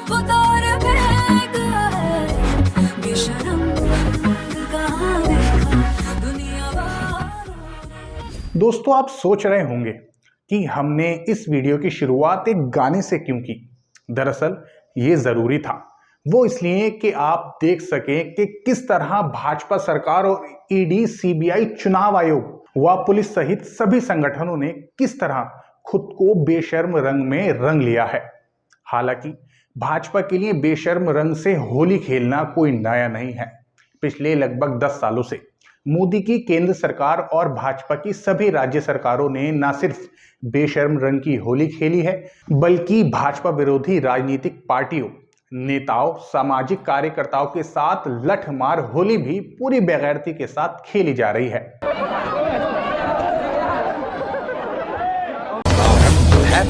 उतार फेंक है बेशरम कहाँ देखा दुनिया वालों। दोस्तों, आप सोच रहे होंगे कि हमने इस वीडियो की शुरुआत एक गाने से क्यों की। दरअसल ये जरूरी था, वो इसलिए कि आप देख सकें कि किस तरह भाजपा सरकार और ईडी, सीबीआई, चुनाव आयोग व पुलिस सहित सभी संगठनों ने किस तरह खुद को बेशर्म रंग में रंग लिया है। हालांकि भाजपा के लिए बेशर्म रंग से होली खेलना कोई नया नहीं है। पिछले लगभग 10 सालों से मोदी की केंद्र सरकार और भाजपा की सभी राज्य सरकारों ने न सिर्फ बेशर्म रंग की होली खेली है, बल्कि भाजपा विरोधी राजनीतिक पार्टियों, नेताओं, सामाजिक कार्यकर्ताओं के साथ लठमार होली भी पूरी बेगैरती के साथ खेली जा रही है।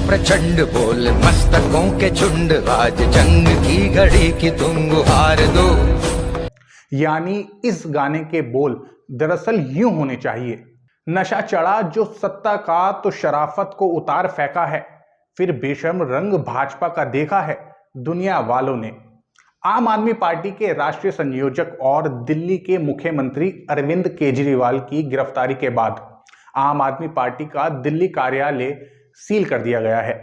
प्रचंड बोल मस्तकों के झुंड, आज जंग की घड़ी की तुम गुहार दो। यानी इस गाने के बोल दरअसल यूं होने चाहिए, नशा चढ़ा जो सत्ता का तो शराफत को उतार फेंका है, फिर बेशर्म रंग भाजपा का देखा है दुनिया वालों ने। आम आदमी पार्टी के राष्ट्रीय संयोजक और दिल्ली के मुख्यमंत्री अरविंद केजरीवाल की गिरफ्तारी के बाद आम आदमी पार्टी का दिल्ली कार्यालय सील कर दिया गया है।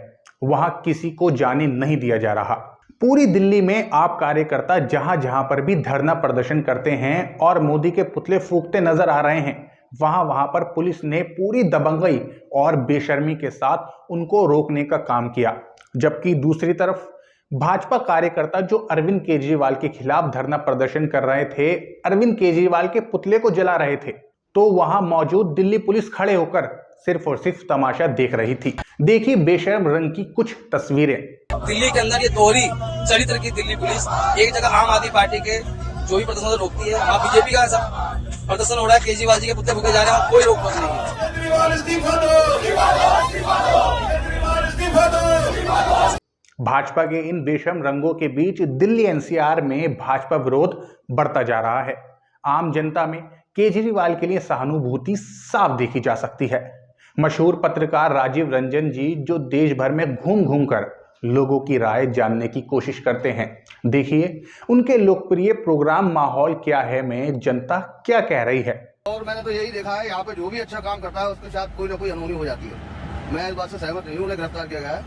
वहां किसी को जाने नहीं दिया जा रहा। पूरी दिल्ली में आप कार्यकर्ता जहां जहां पर भी धरना प्रदर्शन करते हैं और मोदी के पुतले फूंकते नजर आ रहे हैं, वहां वहां पर पुलिस ने पूरी दबंगई और बेशर्मी के साथ उनको रोकने का काम किया। जबकि दूसरी तरफ भाजपा कार्यकर्ता जो अरविंद केजरीवाल के खिलाफ धरना प्रदर्शन कर रहे थे, अरविंद केजरीवाल के पुतले को जला रहे थे, तो वहां मौजूद दिल्ली पुलिस खड़े होकर सिर्फ और सिर्फ तमाशा देख रही थी। देखिए बेशर्म रंग की कुछ तस्वीरें। दिल्ली के अंदर ये दोहरी चरित्र की दिल्ली पुलिस एक जगह आम आदमी पार्टी के जो भी प्रदर्शन रोकती है, वहाँ बीजेपी का सब प्रदर्शन हो रहा है, केजरीवाल जी के पुतले फूके जा रहे हैं, कोई रोक टोक नहीं है। भाजपा के इन बेशर्म रंगों के बीच दिल्ली एनसीआर में भाजपा विरोध बढ़ता जा रहा है। आम जनता में केजरीवाल के लिए सहानुभूति साफ देखी जा सकती है। मशहूर पत्रकार राजीव रंजन जी जो देश भर में घूम घूम कर लोगों की राय जानने की कोशिश करते हैं। देखिए उनके लोकप्रिय प्रोग्राम माहौल क्या है में जनता क्या कह रही है। और मैंने तो यही देखा है, यहाँ पे जो भी अच्छा काम करता है उसके साथ कोई ना कोई अनहोनी हो जाती है। मैं इस बात से सहमत नहीं हूँ, उन्हें गिरफ्तार किया गया है।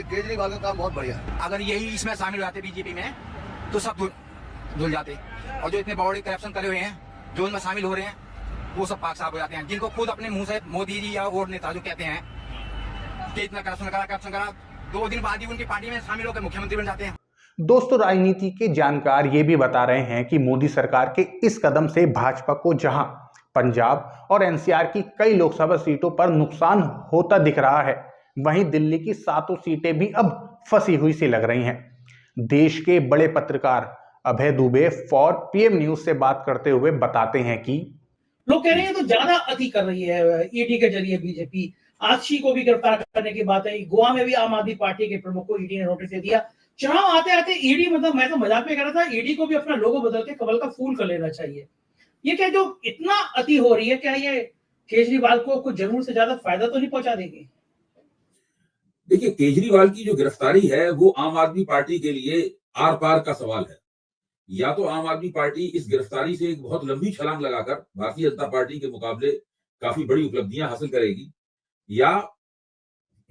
केजरीवाल का काम बहुत बढ़िया है। अगर यही इसमें शामिल हो जाते बीजेपी में तो सब धुल जाते, और जो इतने बड़े करप्शन करे हुए हैं जो इनमें शामिल हो रहे हैं वो सब पाक साफ हो जाते हैं, जिनको खुद अपने मुंह से मोदी जी या और नेता जो कहते हैं कि इतना करप्शन करा, 2 दिन बाद ही उनकी पार्टी में शामिल होकर मुख्यमंत्री बन जाते हैं। दोस्तों, राजनीति के जानकार ये भी बता रहे हैं कि मोदी सरकार के इस कदम से भाजपा को जहां पंजाब और एनसीआर की कई लोकसभा सीटों पर नुकसान होता दिख रहा है, वहीं दिल्ली की 7 सीटें भी अब फंसी हुई सी लग रही हैं। देश के बड़े पत्रकार अभय दुबे फॉर पीएम न्यूज से बात करते हुए बताते हैं कि लोग कह रहे हैं तो ज्यादा अति कर रही है ईडी के जरिए बीजेपी। आशी को भी गिरफ्तार करने की बात है। गोवा में भी आम आदमी पार्टी के प्रमुख को ईडी ने नोटिस दे दिया। चुनाव आते आते ईडी, मतलब मैं तो मजाक में कह रहा था, ईडी को भी अपना लोगो बदल के कमल का फूल कर लेना चाहिए। ये क्या जो इतना अति हो रही है, क्या ये केजरीवाल को कुछ जरूर से ज्यादा फायदा तो नहीं पहुंचा देगी? देखिए, केजरीवाल की जो गिरफ्तारी है वो आम आदमी पार्टी के लिए आर पार का सवाल है। या तो आम आदमी पार्टी इस गिरफ्तारी से एक बहुत लंबी छलांग लगाकर भारतीय जनता पार्टी के मुकाबले काफी बड़ी उपलब्धियां हासिल करेगी, या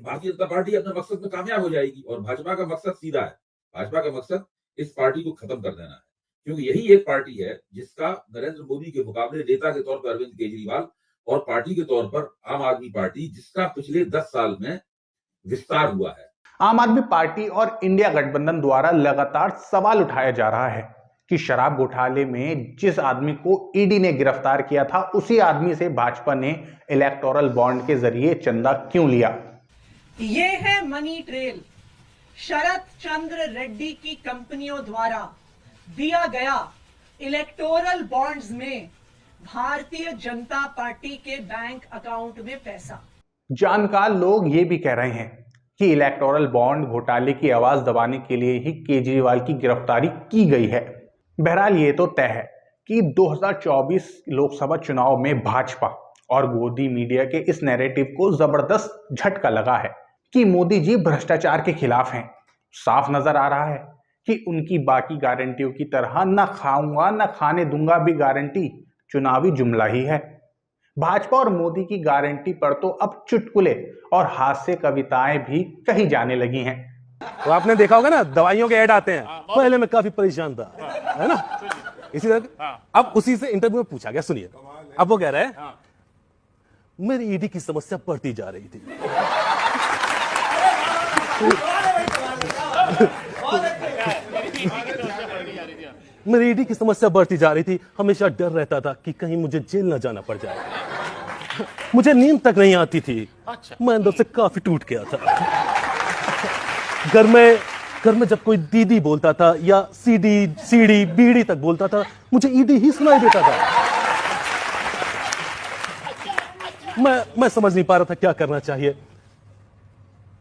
भारतीय जनता पार्टी अपने मकसद में कामयाब हो जाएगी। और भाजपा का मकसद सीधा है, भाजपा का मकसद इस पार्टी को खत्म कर देना है, क्योंकि यही एक पार्टी है जिसका नरेंद्र मोदी के मुकाबले नेता के तौर पर अरविंद केजरीवाल और पार्टी के तौर पर आम आदमी पार्टी, जिसका पिछले 10 साल में विस्तार हुआ है। आम आदमी पार्टी और इंडिया गठबंधन द्वारा लगातार सवाल उठाया जा रहा है कि शराब घोटाले में जिस आदमी को ईडी ने गिरफ्तार किया था, उसी आदमी से भाजपा ने इलेक्टोरल बॉन्ड के जरिए चंदा क्यों लिया। ये है मनी ट्रेल, शरद चंद्र रेड्डी की कंपनियों द्वारा दिया गया इलेक्टोरल बॉन्ड्स में भारतीय जनता पार्टी के बैंक अकाउंट में पैसा। जानकार लोग ये भी कह रहे हैं कि इलेक्टोरल बॉन्ड घोटाले की आवाज दबाने के लिए ही केजरीवाल की गिरफ्तारी की गई है। बहरहाल ये तो तय है कि 2024 लोकसभा चुनाव में भाजपा और गोदी मीडिया के इस नैरेटिव को जबरदस्त झटका लगा है कि मोदी जी भ्रष्टाचार के खिलाफ हैं, साफ नजर आ रहा है कि उनकी बाकी गारंटियों की तरह न खाऊंगा न खाने दूंगा भी गारंटी चुनावी जुमला ही है। भाजपा और मोदी की गारंटी पर तो अब चुटकुले और हास्य कविताएं भी कही जाने लगी हैं। तो आपने देखा होगा ना, दवाइयों के ऐड आते हैं। पहले मैं काफी परेशान था, है ना, इसी तरह। अब उसी से इंटरव्यू में पूछा गया, सुनिए, अब वो कह रहे हैं मेरी ईडी की समस्या बढ़ती जा रही थी। मेरी ईडी की समस्या बढ़ती जा रही थी, हमेशा डर रहता था कि कहीं मुझे जेल न जाना पड़ जाए। मुझे नींद तक नहीं आती थी, मैं अंदर से काफी टूट गया था। घर में जब कोई दीदी बोलता था या सीडी बीड़ी तक बोलता था, मुझे ईडी ही सुनाई देता था। मैं समझ नहीं पा रहा था क्या करना चाहिए।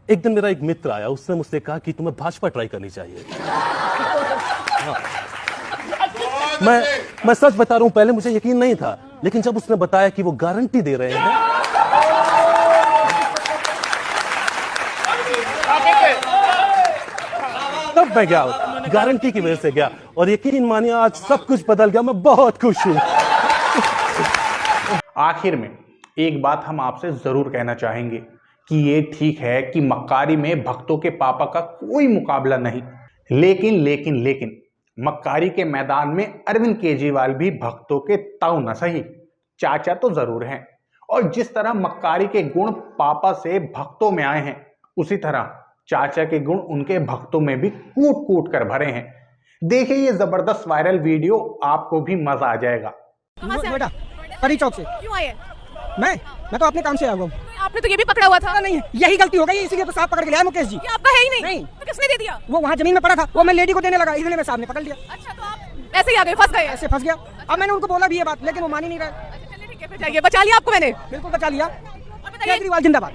एक दिन मेरा एक मित्र आया, उसने मुझसे कहा कि तुम्हें भाजपा ट्राई करनी चाहिए। हाँ। मैं सच बता रहा हूं, पहले मुझे यकीन नहीं था, लेकिन जब उसने बताया कि वो गारंटी दे रहे हैं, तब मैं गया, गारंटी की वजह से गया, और यकीन मानिए आज सब कुछ बदल गया। मैं बहुत खुश हूं। आखिर में एक बात हम आपसे जरूर कहना चाहेंगे कि ये ठीक है कि मक्कारी में भक्तों के पापा का कोई मुकाबला नहीं, लेकिन मक्कारी के मैदान में अरविंद केजरीवाल भी भक्तों के ताऊ न सही, चाचा तो जरूर हैं। और जिस तरह मक्कारी के गुण पापा से भक्तों में आए हैं, उसी तरह चाचा के गुण उनके भक्तों में भी कूट कूट कर भरे हैं। देखिए ये जबरदस्त वायरल वीडियो, आपको भी मजा आ जाएगा। बेटा परी चौक से क्यों आए? मैं तो अपने काम से आया हूँ। आपने तो ये भी पकड़ा हुआ था। नहीं, यही गलती हो गई, इसीलिए तो साहब पकड़ के लिया मुकेश जी। ये आपका है ही नहीं। तो किसने दे दिया? वो वहाँ जमीन में पड़ा था, वो मैं लेडी को देने लगा, इसलिए मैं साहब ने पकड़ लिया। अच्छा, तो आप ऐसे ही आ गए, फंस गए? ऐसे फंस गया। अब मैंने उनको बोला भी ये बात, लेकिन वो मान ही नहीं रहे। चलिए ठीक है, फिर जाइए। बचा लिया आपको मैंने? बिल्कुल बचा लिया। केजरीवाल जिंदाबाद।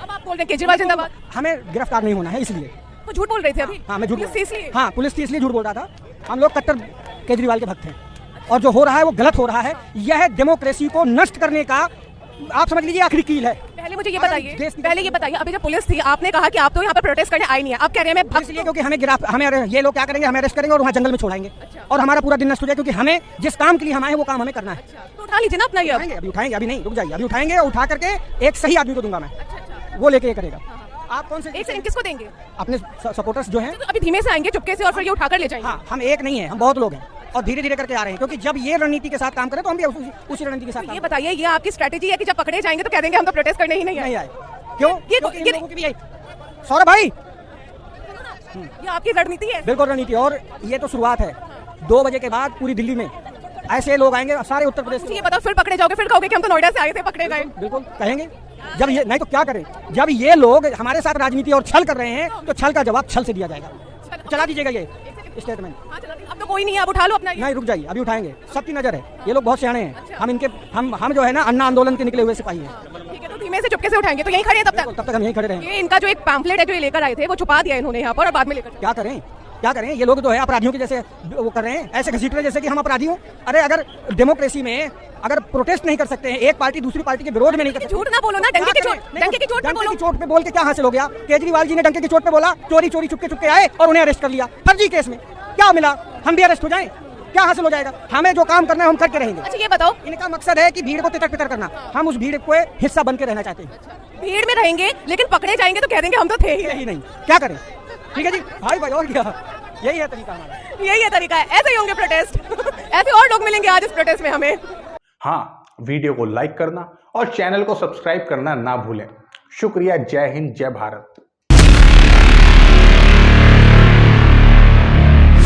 अब आप बोल रहे हैं केजरीवाल जिंदाबाद? हमें गिरफ्तार नहीं होना है, इसलिए। तो झूठ बोल रहे थे अभी? हाँ मैं झूठ, हाँ पुलिस थी इसलिए झूठ बोल रहा था। हम लोग कट्टर केजरीवाल के भक्त हैं, और जो हो रहा है वो गलत हो रहा है। यह डेमोक्रेसी को नष्ट करने का, आप समझ लीजिए, आखिरी कील है। पहले मुझे ये बताइए, अभी जब पुलिस थी, आपने कहा कि आप तो यहाँ पर प्रोटेस्ट करने आई नहीं है, आप कह रहे हैं मैं इसलिए क्योंकि हमें ये लोग क्या करेंगे, हमें अरेस्ट करेंगे और वहाँ जंगल में छोड़ाएंगे। और हमारा पूरा दिन नष्ट हो जाए, क्योंकि हमें जिस काम के लिए हम आए वो काम हमें करना है। तो उठा लीजिए ना अपना। ये अभी उठाएंगे, अभी नहीं, रुक जाइए, अभी उठाएंगे और उठा करके एक सही आदमी को दूंगा मैं, वो लेके ये करेगा। आप कौन से एक सेकंड, किसको देंगे? अपने सपोर्टर्स जो हैं। तो अभी धीमे से आएंगे चुपके से और फिर ये उठाकर ले जाएंगे। हाँ, हम एक नहीं है, हम बहुत लोग हैं और धीरे धीरे करके आ रहे हैं, क्योंकि जब ये रणनीति के साथ काम करें तो हम भी उसी रणनीति के साथ। ये बताइए, ये आपकी स्ट्रेटेजी है कि जब पकड़े जाएंगे तो कह देंगे हम तो प्रोटेस्ट करने ही नहीं आए? क्यों? सौरभ भाई, ये आपकी रणनीति है? बिल्कुल रणनीति, और ये तो शुरुआत है। 2 बजे के बाद पूरी दिल्ली में ऐसे लोग आएंगे, सारे उत्तर प्रदेश से। ये बताओ, फिर पकड़े जाओगे, फिर कहोगे कि हम तो नोएडा से आए थे, पकड़े गए? बिल्कुल कहेंगे। जब ये नहीं तो क्या करें, जब ये लोग हमारे साथ राजनीति और छल कर रहे हैं, तो छल का जवाब छल से दिया जाएगा। चला दीजिएगा ये स्टेटमेंट। अब तो कोई नहीं है, आप उठा लो अपना। नहीं, रुक जाइए, अभी उठाएंगे, सबकी नजर है। ये लोग बहुत सियाने हैं। हम जो है ना, अन्ना आंदोलन के निकले हुए सिपाही हैं। ठीक है, तो धीमे से चुपके से उठाएंगे, तो यहीं खड़े हैं तब तक हम यहीं खड़े रहेंगे। इनका जो एक पैम्फलेट है जो ये लेकर आए थे, वो छुपा दिया इन्होंने यहाँ पर, और बाद में लेकर क्या करें? ये लोग जो है अपराधियों के जैसे वो कर रहे हैं, ऐसे घसीट रहे जैसे कि हम अपराधी हों। अरे अगर डेमोक्रेसी में अगर प्रोटेस्ट नहीं कर सकते हैं, एक पार्टी दूसरी पार्टी के विरोध में नहीं कर सकते, झूठ ना बोलो ना, डंके की चोट पे बोल के क्या हासिल हो गया? केजरीवाल जी ने डंके की चोट पे बोला, चोरी चुपके आए और उन्हें अरेस्ट कर लिया फर्जी केस में। क्या मिला? हम भी अरेस्ट हो जाएं? क्या हासिल हो जाएगा? हमें जो काम करना है हम करके रहेंगे। अच्छा ये बताओ, इनका मकसद है कि भीड़ को तितर पितर करना, हम उस भीड़ को हिस्सा बन के रहना चाहते हैं। भीड़ में रहेंगे, लेकिन पकड़े जाएंगे तो कह देंगे हम तो थे ही नहीं। क्या करें? ठीक है जी, भाई और क्या, यही है तरीका हमारा, यही है तरीका है। ऐसे ही होंगे प्रोटेस्ट। ऐसे और लोग मिलेंगे आज इस प्रोटेस्ट में हमें। हाँ, वीडियो को लाइक करना और चैनल को सब्सक्राइब करना ना भूलें। शुक्रिया। जय हिंद, जय भारत।